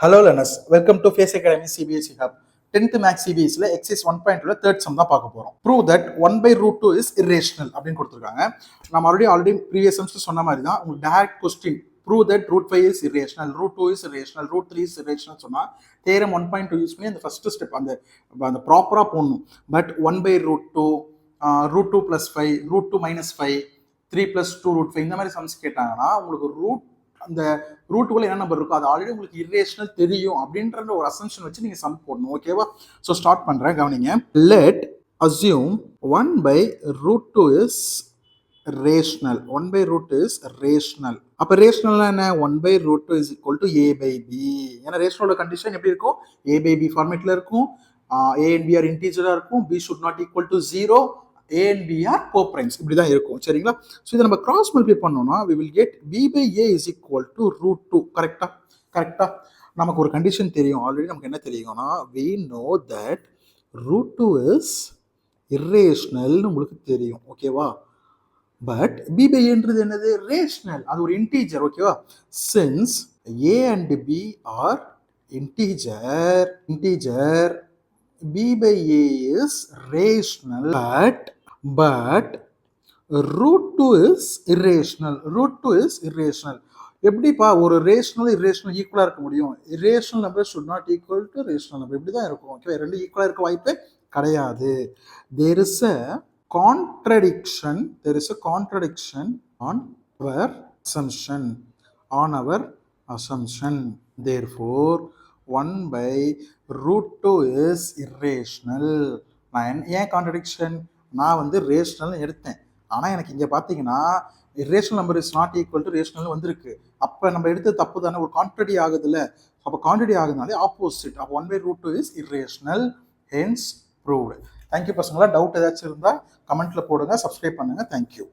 Hello learners, welcome to Face Academy CBSE Hub. 10th Max CBSE ல exercise 1.2 third sum தான் பார்க்க போறோம். Prove that 1 by root 2 is irrational அப்படின்னு கொடுத்திருக்காங்க. நம்ம ஆல்ரெடி previous sums சொன்ன மாதிரி தான் உங்களுக்கு direct question. Prove that root 5 is irrational, root 2 is irrational, root 3 is irrational சொன்னா theorem 1.2 யூஸ் பண்ணி அந்த first step அந்த ப்ராப்பரா போடணும். But 1 by root 2, root 2 plus 5, root 2 minus 5, 3 plus 2 root 5 இந்த மாதிரி சம்ஸ் கேட்டாங்கன்னா உங்களுக்கு ரூட் அந்த ரூட்டுக்குள்ள என்ன நம்பர் இருக்கோ அது ஆல்ரெடி உங்களுக்கு இரேஷனல் தெரியும் அப்படின்ற ஒரு அசம்ஷன் வச்சு நீங்க சம் போடணும். ஓகேவா? ஸோ ஸ்டார்ட் பண்றேன், கவனிங்க. Let assume 1 by root 2 is rational. 1 by root is rational. அப்ப ரேஷனல்னா என்ன? 1 by root 2 is equal to a by b. ஏன்னா ரேஷனலோட கண்டிஷன் எப்படி இருக்கும்? a by b ஃபார்மேட்ல இருக்கும். a and b are integer இருக்கும். b should not equal to 0. a and b are co-primes. இப்படி தான் இருக்கும். சரிங்களா? ஸோ இதை நம்ம கிராஸ் மல்டிப்ளை பண்ணோம்னா we will get b by a is equal to root 2. கரெக்டா? நமக்கு ஒரு கண்டிஷன் தெரியும். ஆல்ரெடி நமக்கு என்ன தெரியும்னா we know that root 2 is irrational உங்களுக்கு தெரியும். ஓகேவா? பட் b by a என்னது? ரேஷனல். அது ஒரு இன்டீஜர். ஓகேவா? Since a and b are integer, b by a is rational, but root 2 is irrational. எப்படிப்பா ஒரு ரேஷனல் இரேஷனல் ஈக்குவலா இருக்க முடியும்? Irrational number should not equal to rational number. இப்படி தான் இருக்கும். ஓகே, ரெண்டு ஈக்குவலா இருக்க வாய்ப்பே கிடையாது. there is a contradiction on our assumption. Therefore 1 by root 2 is irrational. ஏன் கான்ட்ரடிக்ஷன்? நான் ரேஷனல் எடுத்தேன், ஆனா எனக்கு இங்க பாத்தீங்கன்னா irrational number is not equal to rational வந்திருக்கு. அப்ப நம்ம எடுத்தது தப்பு தானே? ஒரு கான்ட்ரடி ஆகுதுல்ல. அப்ப கான்ட்ரடி ஆகுதுனாலே ஆப்போசிட். அப்ப 1 by root 2 is irrational, hence proved. Thank you பசங்களா. டவுட் ஏதாச்சும் இருந்தா கமெண்ட்ல போடுங்க, சப்ஸ்கிரைப் பண்ணுங்க. தேங்க்யூ.